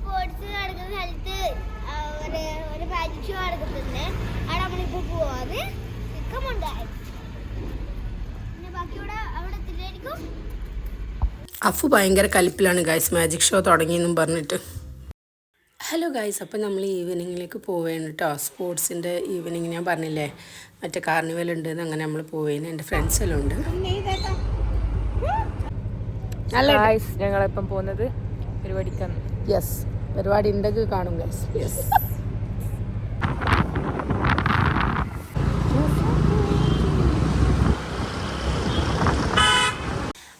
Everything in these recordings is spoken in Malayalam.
സ്പോർട്സ് നടക്കുന്ന സ്ഥലത്ത് ഒരു മാജിക് ഷോ നടക്കുന്നുണ്ട്. അവിടെ നമ്മളിപ്പോൾ പോവാന്ന് നിൽക്കുമുണ്ടായി. പിന്നെ ബാക്കിയോടെ അവിടെ എത്തില്ലായിരിക്കും. അഫു ഭയങ്കര കലിപ്പിലാണ് ഗൈസ്, മാജിക് ഷോ തുടങ്ങിയെന്നും പറഞ്ഞിട്ട്. ഹലോ ഗൈസ്, അപ്പം നമ്മൾ ഈവനിങ്ങിലേക്ക് പോവുകയാണ് കേട്ടോ. സ്പോർട്സിൻ്റെ ഈവനിങ് ഞാൻ പറഞ്ഞില്ലേ, മറ്റേ കാർണിവൽ ഉണ്ട്, അങ്ങനെ നമ്മൾ പോവുകയാണ്. എൻ്റെ ഫ്രണ്ട്സ് എല്ലാം ഉണ്ട്. ഞങ്ങളിപ്പം പോകുന്നത് പരിപാടിക്കാണ്. യെസ്, പരിപാടി ഉണ്ടെങ്കിൽ കാണും ഗൈസ്. യെസ്,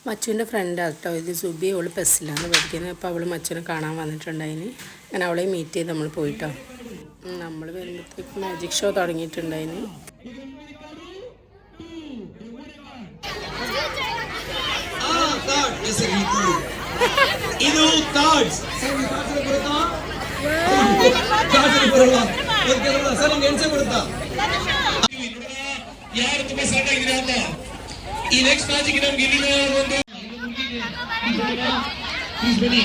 മച്ചുവിൻ്റെ ഫ്രണ്ടാണ് കേട്ടോ ഇത്. സുബി, അവൾ ബസ്സിലാണ് പഠിക്കുന്നത്. അപ്പോൾ അവൾ മച്ചുവിനെ കാണാൻ വന്നിട്ടുണ്ടായിന്. അങ്ങനെ അവളെ മീറ്റ് ചെയ്ത് നമ്മൾ പോയിട്ടോ. നമ്മൾ വരുമ്പോഴത്തേക്ക് മാജിക് ഷോ തുടങ്ങിയിട്ടുണ്ടായിന്. ಈ ನೆಕ್ಸ್ಟ್ ಮ್ಯಾಚಿಗೆ ನಮ್ಗೆ ಇಲ್ಲಿನ ಒಂದು ಪ್ಲೀಸ್ ಬನ್ನಿ.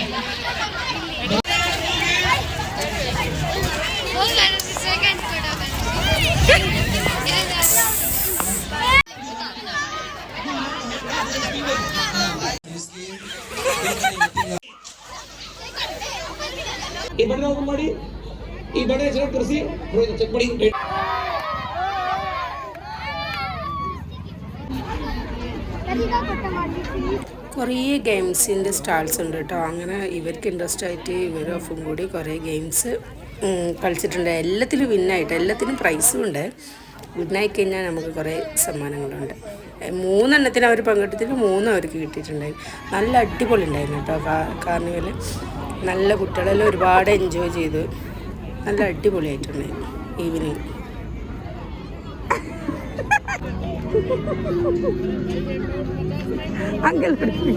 ಈ ಬಣ್ಣ ಓಪನ್ ಮಾಡಿ, ಈ ಬಣ್ಣ ಚೆಕ್ ತೋರಿಸಿ, ಚೆಕ್ ಮಾಡಿ. കുറേ ഗെയിംസിൻ്റെ സ്റ്റാൾസ് ഉണ്ട് കേട്ടോ. അങ്ങനെ ഇവർക്ക് ഇൻട്രസ്റ്റ് ആയിട്ട് ഇവരും ഒപ്പം കൂടി കുറേ ഗെയിംസ് കളിച്ചിട്ടുണ്ട്. എല്ലാത്തിലും വിന്നായിട്ട്, എല്ലാത്തിനും പ്രൈസും ഉണ്ട്. വിന്നായി കഴിഞ്ഞാൽ നമുക്ക് കുറേ സമ്മാനങ്ങളുണ്ട്. 3 എണ്ണത്തിന് അവർ പങ്കെടുത്തിട്ട് 3 അവർക്ക് കിട്ടിയിട്ടുണ്ടായി. നല്ല അടിപൊളി ഉണ്ടായിരുന്നു കേട്ടോ കാർണിവൽ. നല്ല കുട്ടികളെല്ലാം ഒരുപാട് എൻജോയ് ചെയ്തു. നല്ല അടിപൊളിയായിട്ടുണ്ടായി ഈവനിങ്. അങ്കൽ പിടിച്ചു.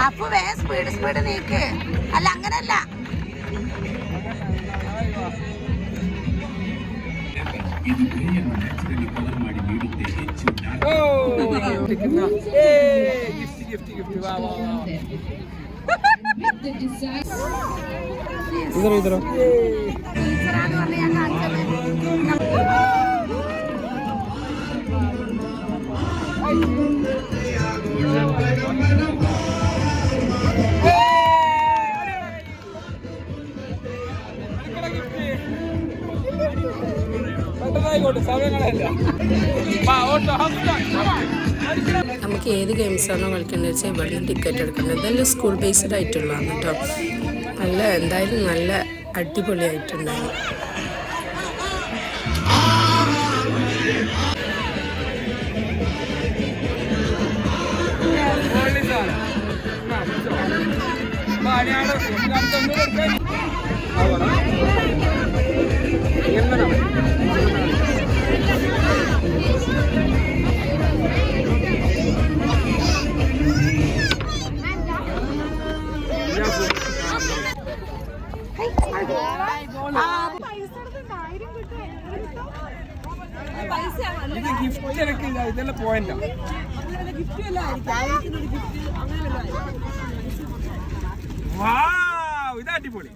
അപ്പൊ സ്പീഡ് നീക്ക്. അല്ല, അങ്ങനല്ല. ഇതോ നമുക്ക് ഏത് ഗെയിംസാണോ കളിക്കേണ്ടത് വെച്ചാൽ ഇവിടെ ടിക്കറ്റ് എടുക്കേണ്ടത്. ഇതെല്ലാം സ്കൂൾ ബേസ്ഡ് ആയിട്ടുള്ളതാണ് കേട്ടോ. നല്ല എന്തായാലും നല്ല അടിപൊളിയായിട്ടുണ്ടായി. ഇത് ഗിഫ്റ്റ് ഇറക്കില്ല, ഇതെല്ലാം പോയിന്റാ. ഇത് അടിപൊളി.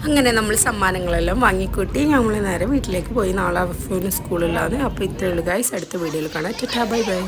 അങ്ങനെ നമ്മൾ സമ്മാനങ്ങളെല്ലാം വാങ്ങിക്കൂട്ടി നമ്മൾ നേരെ വീട്ടിലേക്ക് പോയി. നാളെ സ്കൂളിലാണ്. അപ്പോൾ ഇത്രയുള്ളൂ ഗൈസ്. അടുത്ത വീഡിയോയിൽ കാണാം. Tata, bye bye.